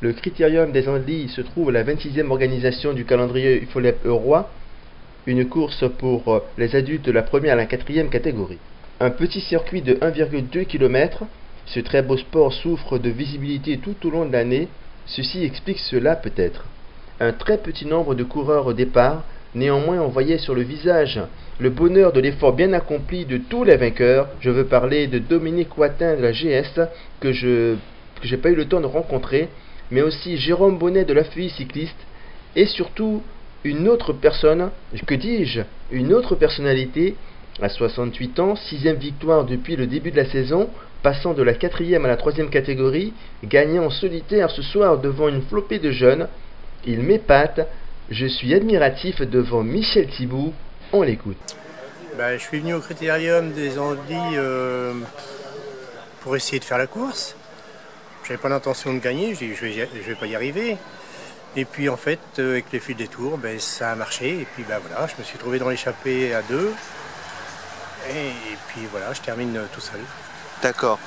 Le Critérium des Andelys se trouve à la 26e organisation du calendrier UFOLEP Eurois, une course pour les adultes de la première à la 4e catégorie. Un petit circuit de 1,2 km, ce très beau sport souffre de visibilité tout au long de l'année, ceci explique cela peut-être. Un très petit nombre de coureurs au départ, néanmoins on voyait sur le visage le bonheur de l'effort bien accompli de tous les vainqueurs. Je veux parler de Dominique Wattin de la GS, que j'ai pas eu le temps de rencontrer, mais aussi Jérôme Bonnet de la FEI cycliste, et surtout une autre personne, que dis-je, une autre personnalité, à 68 ans, 6e victoire depuis le début de la saison, passant de la 4e à la 3e catégorie, gagnant en solitaire ce soir devant une flopée de jeunes. Il m'épate, je suis admiratif devant Michel Thibault, on l'écoute. Je suis venu au Critérium des Andelys pour essayer de faire la course. J'avais pas l'intention de gagner, je dis je vais pas y arriver. Et puis en fait, avec les fils des tours, ça a marché. Et puis voilà, je me suis trouvé dans l'échappée à 2. Et puis voilà, je termine tout seul. D'accord.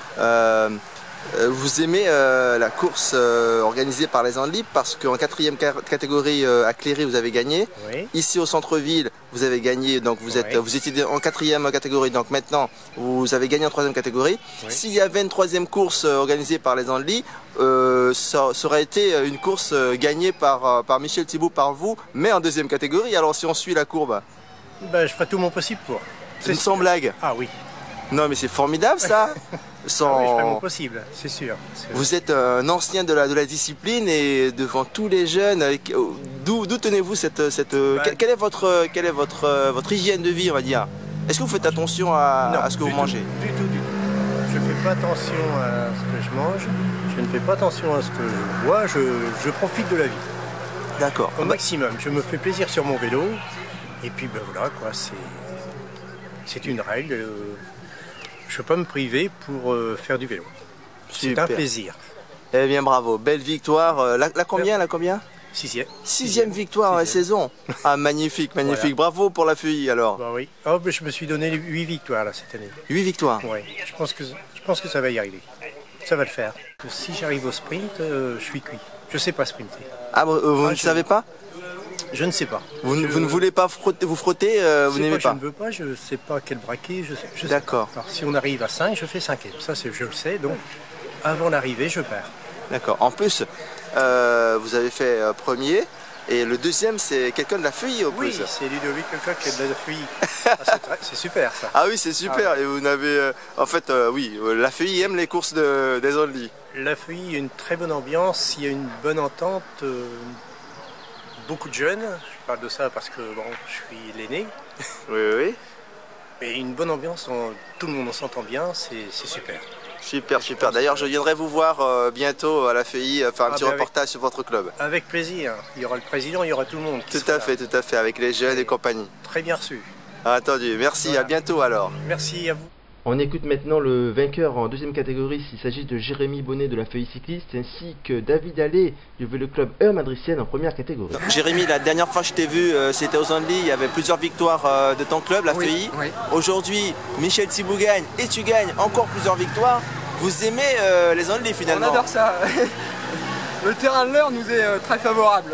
Vous aimez la course organisée par les Andelys parce qu'en 4e catégorie à Cléry vous avez gagné. Oui. Ici au centre-ville vous avez gagné, donc vous étiez en 4e catégorie, donc maintenant vous avez gagné en 3e catégorie. Oui. S'il y avait une 3e course organisée par les Andelys, ça aurait été une course gagnée par Michel Thibault, par vous, mais en 2e catégorie. Alors si on suit la courbe, je ferai tout mon possible pour. C'est sans blague. Ah oui. Non mais c'est formidable ça. Ah oui, je ferai mon possible, c'est sûr. Vous êtes un ancien de la discipline et devant tous les jeunes, d'où tenez-vous quelle est votre hygiène de vie, on va dire? Est-ce que vous faites attention à ce que vous mangez? Du tout. Je ne fais pas attention à ce que je mange, je ne fais pas attention à ce que je bois, je profite de la vie. D'accord. Au maximum, je me fais plaisir sur mon vélo, et puis voilà quoi, c'est une règle. Je ne peux pas me priver pour faire du vélo. C'est un plaisir. Eh bien bravo, belle victoire. La combien? 6e. 6e victoire en saison. Ah magnifique. Voilà. Bravo pour la FEI alors. Bah oui. Oh, je me suis donné 8 victoires là, cette année. 8 victoires? Oui, je pense que ça va y arriver. Ça va le faire. Si j'arrive au sprint, je suis cuit. Je ne sais pas sprinter. Ah vous ne savez pas? Je ne sais pas. Vous ne voulez pas vous frotter, vous n'aimez pas? Je ne veux pas, je ne sais pas quel braquet, je D'accord. Alors si on arrive à 5, je fais 5e. Ça, je le sais, donc avant l'arrivée, je perds. D'accord. En plus, vous avez fait premier, et le 2e, c'est quelqu'un de la FEI au plus. Oui, c'est Ludovic Lecoq qui est de la FEI. C'est super ça. Ah oui, c'est super. Et vous n'avez... en fait, oui, la FEI aime les courses des Andelys. La FEI, il y a une très bonne ambiance, il y a une bonne entente. Beaucoup de jeunes, je parle de ça parce que je suis l'aîné. Oui. Mais une bonne ambiance, tout le monde s'entend bien, c'est super. Super. D'ailleurs, je viendrai vous voir bientôt à la FEI, faire un petit reportage sur votre club. Avec plaisir. Il y aura le président, il y aura tout le monde. Tout à fait, avec les jeunes et compagnie. Très bien reçu. Attendu, merci, voilà. À bientôt alors. Merci à vous. On écoute maintenant le vainqueur en 2e catégorie, s'il s'agit de Jérémy Bonnet de la FEI cycliste, ainsi que David Allais du vélo club Heure Madricienne en 1re catégorie. Jérémy, la dernière fois que je t'ai vu, c'était aux Andelys, il y avait plusieurs victoires de ton club, la FEI. Oui. Aujourd'hui, Michel Thibault gagne et tu gagnes encore plusieurs victoires. Vous aimez les Andelys finalement? On adore ça. Le terrain de l'Eure nous est très favorable.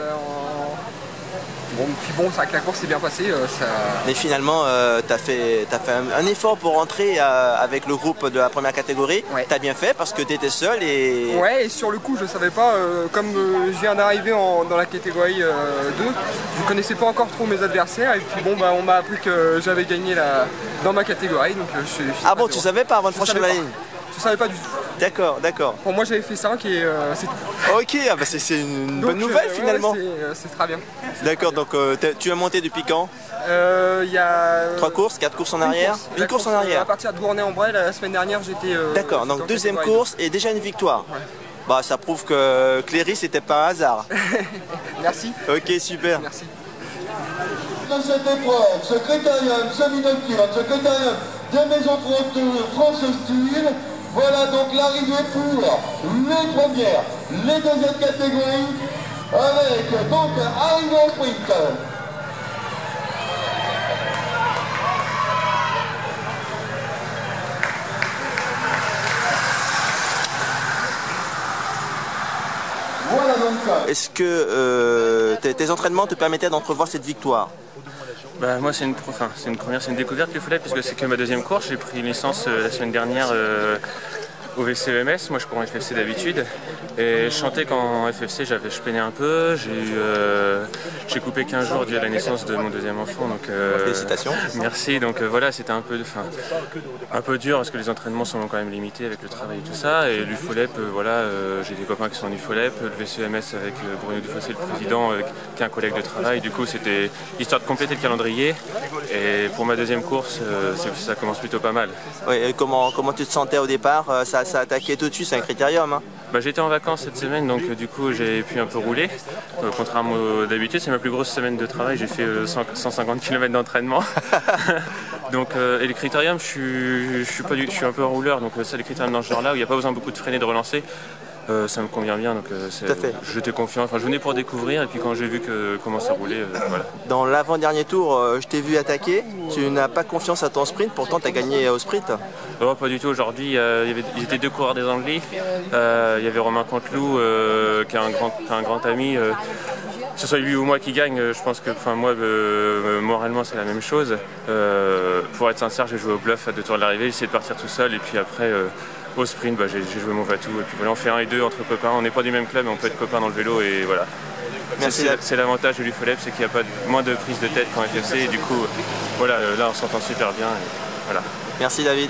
Puis c'est vrai que la course s'est bien passée. Mais finalement, tu as fait un effort pour rentrer avec le groupe de la 1re catégorie. Ouais. Tu as bien fait parce que tu étais seul et... Ouais, et sur le coup, je ne savais pas, comme je viens d'arriver dans la catégorie 2, je ne connaissais pas encore trop mes adversaires. Et puis on m'a appris que j'avais gagné dans ma catégorie. Donc, ah bon, tu savais pas avant de franchir la ligne? Je savais pas du tout. D'accord. Pour moi j'avais fait 5 et c'est tout. Ok, c'est une bonne nouvelle finalement. C'est très bien. D'accord, donc tu as monté depuis quand? Il y a... 3 courses, 4 courses en arrière? Une course en arrière. À partir de Gournay-en-Bray, la semaine dernière j'étais... D'accord, donc 2e course et déjà une victoire. Ouais. Ça prouve que Cléry c'était pas un hasard. Merci. Ok, super. Merci. De cette épreuve, ce critérium semi-nocturne, ce critérium des maisons France Style. Voilà donc l'arrivée pour les premières, les 2e catégories, avec donc arrivée au sprint. Voilà Est-ce que tes entraînements te permettaient d'entrevoir cette victoire? Bah, moi c'est une découverte l'UFOLEP puisque c'est que ma deuxième course. J'ai pris une licence la semaine dernière au VCEMS, moi je cours en FFC d'habitude et je chantais qu'en FFC je peinais un peu, j'ai coupé 15 jours dû à la naissance de mon deuxième enfant, donc félicitations. Merci, donc voilà, c'était un peu dur parce que les entraînements sont quand même limités avec le travail et tout ça, et l'UFOLEP, voilà, j'ai des copains qui sont en UFOLEP, le VCEMS avec Bruno Dufossé, le président, qui est un collègue de travail, du coup c'était histoire de compléter le calendrier, et pour ma deuxième course ça commence plutôt pas mal. Oui, et comment tu te sentais au départ? Ça a attaqué tout de suite, c'est un critérium, hein. Bah, j'étais en vacances cette semaine, donc du coup j'ai pu un peu rouler. Contrairement d'habitude, c'est ma plus grosse semaine de travail, j'ai fait 150 km d'entraînement. Donc, et les critériums, je suis un peu un rouleur, donc ça, les critériums dans ce genre-là, où il n'y a pas besoin beaucoup de freiner, de relancer, ça me convient bien, donc j'étais confiant. Enfin, je venais pour découvrir, et puis quand j'ai vu comment ça roulait, voilà. Dans l'avant-dernier tour, je t'ai vu attaquer, tu n'as pas confiance à ton sprint, pourtant tu as gagné au sprint. Non, pas du tout. Aujourd'hui, ils étaient deux coureurs des Andelys. Il y avait Romain Canteloup, qui est un grand ami. Que ce soit lui ou moi qui gagne, je pense que moi, moralement, c'est la même chose. Pour être sincère, j'ai joué au bluff à 2 tours de l'arrivée, j'ai essayé de partir tout seul, et puis après, au sprint, j'ai joué mon va-tout. Et puis voilà, on fait 1 et 2 entre copains. On n'est pas du même club, mais on peut être copains dans le vélo, et voilà. C'est l'avantage de l'UFOLEP, c'est qu'il n'y a pas moins de prise de tête qu'en FFC, et du coup, voilà, là, on s'entend super bien. Et voilà. Merci David.